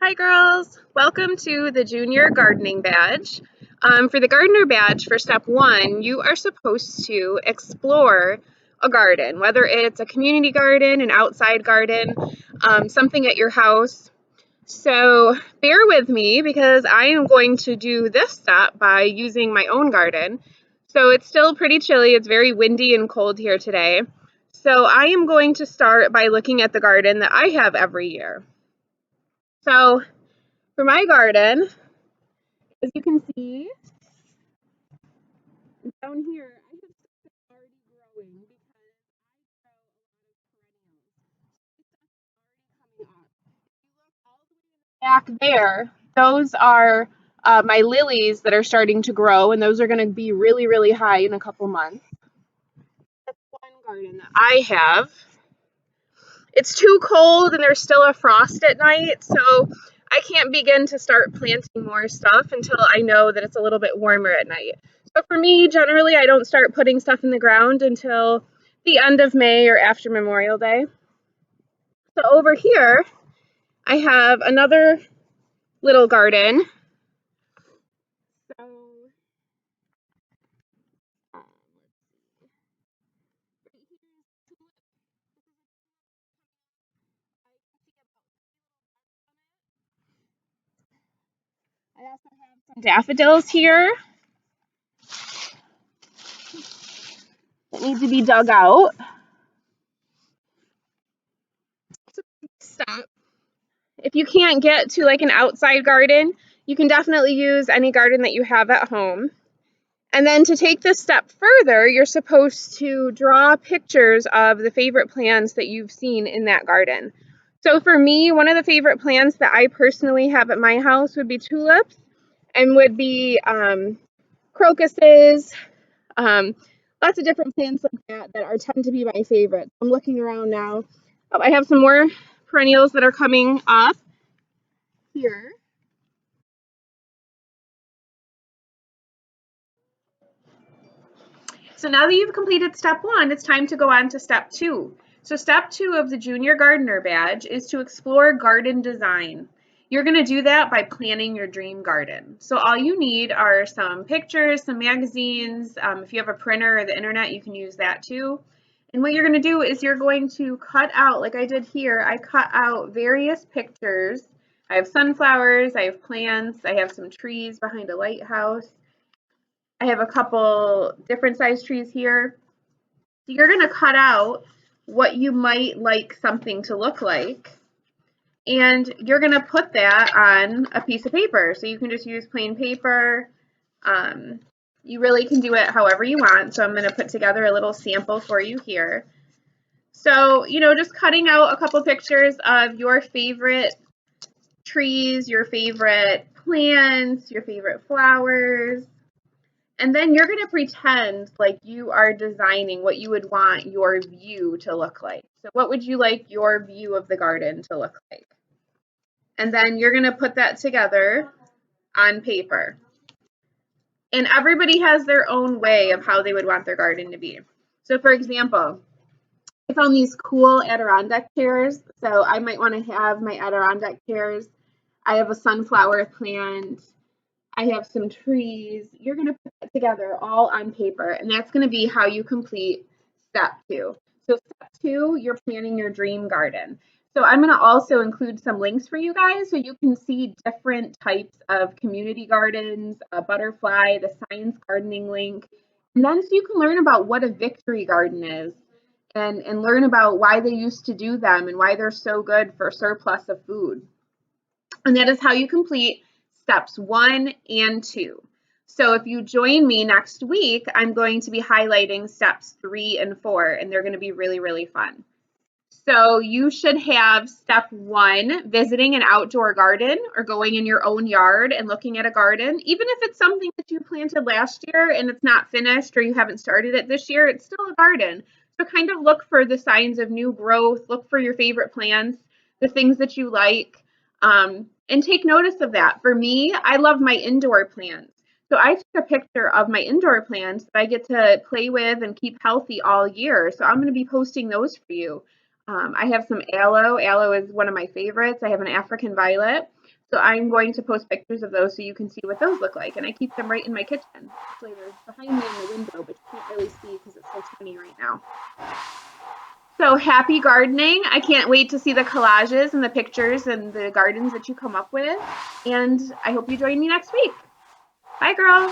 Hi girls, welcome to the Junior Gardening Badge. For the Gardener Badge for step 1, you are supposed to explore a garden, whether it's a community garden, an outside garden, something at your house. So bear with me because I am going to do this step by using my own garden. So it's still pretty chilly, it's very windy and cold here today. So I am going to start by looking at the garden that I have every year. So for my garden, as you can see, down here, I have stuff that's already growing because I grow a lot of perennials. This stuff is already coming up. If you look all the way in the back there, those are my lilies that are starting to grow, and those are going to be really, really high in a couple months. That's one garden that I have. It's too cold and there's still a frost at night, so I can't begin to start planting more stuff until I know that it's a little bit warmer at night. So for me, generally, I don't start putting stuff in the ground until the end of May or after Memorial Day. So over here, I have another little garden. So I also have some daffodils here that need to be dug out. Stop. If you can't get to like an outside garden, you can definitely use any garden that you have at home. And then to take this step further, you're supposed to draw pictures of the favorite plants that you've seen in that garden. So for me, one of the favorite plants that I personally have at my house would be tulips and would be crocuses, lots of different plants like that are tend to be my favorite. I'm looking around now. Oh, I have some more perennials that are coming up here. So now that you've completed step 1, it's time to go on to step 2. So step 2 of the Junior Gardener Badge is to explore garden design. You're going to do that by planning your dream garden. So all you need are some pictures, some magazines. If you have a printer or the internet, you can use that too. And what you're going to do is you're going to cut out, like I did here, I cut out various pictures. I have sunflowers, I have plants, I have some trees behind a lighthouse. I have a couple different size trees here. So you're going to cut out what you might like something to look like, and you're going to put that on a piece of paper. So you can just use plain paper. You really can do it however you want. So I'm going to put together a little sample for you here. So, just cutting out a couple pictures of your favorite trees, your favorite plants, your favorite flowers. And then you're going to pretend like you are designing what you would want your view to look like. So what would you like your view of the garden to look like? And then you're going to put that together on paper. And everybody has their own way of how they would want their garden to be. So for example, I found these cool Adirondack chairs. So I might want to have my Adirondack chairs. I have a sunflower plant. I have some trees. You're going to put that together all on paper, and that's going to be how you complete step 2. So step 2, you're planning your dream garden. So I'm going to also include some links for you guys so you can see different types of community gardens, a butterfly, the science gardening link, and then so you can learn about what a victory garden is and learn about why they used to do them and why they're so good for surplus of food. And that is how you complete steps 1 and 2. So if you join me next week, I'm going to be highlighting steps 3 and 4, and they're going to be really, really fun. So you should have step 1, visiting an outdoor garden or going in your own yard and looking at a garden. Even if it's something that you planted last year and it's not finished or you haven't started it this year, it's still a garden. So kind of look for the signs of new growth, look for your favorite plants, the things that you like, and take notice of that. For me, I love my indoor plants. So I took a picture of my indoor plants that I get to play with and keep healthy all year. So I'm going to be posting those for you. I have some aloe. Aloe is one of my favorites. I have an African violet. So I'm going to post pictures of those so you can see what those look like. And I keep them right in my kitchen. Actually, they're behind me in the window, but you can't really see because it's so sunny right now. So happy gardening. I can't wait to see the collages and the pictures and the gardens that you come up with. And I hope you join me next week. Bye, girl.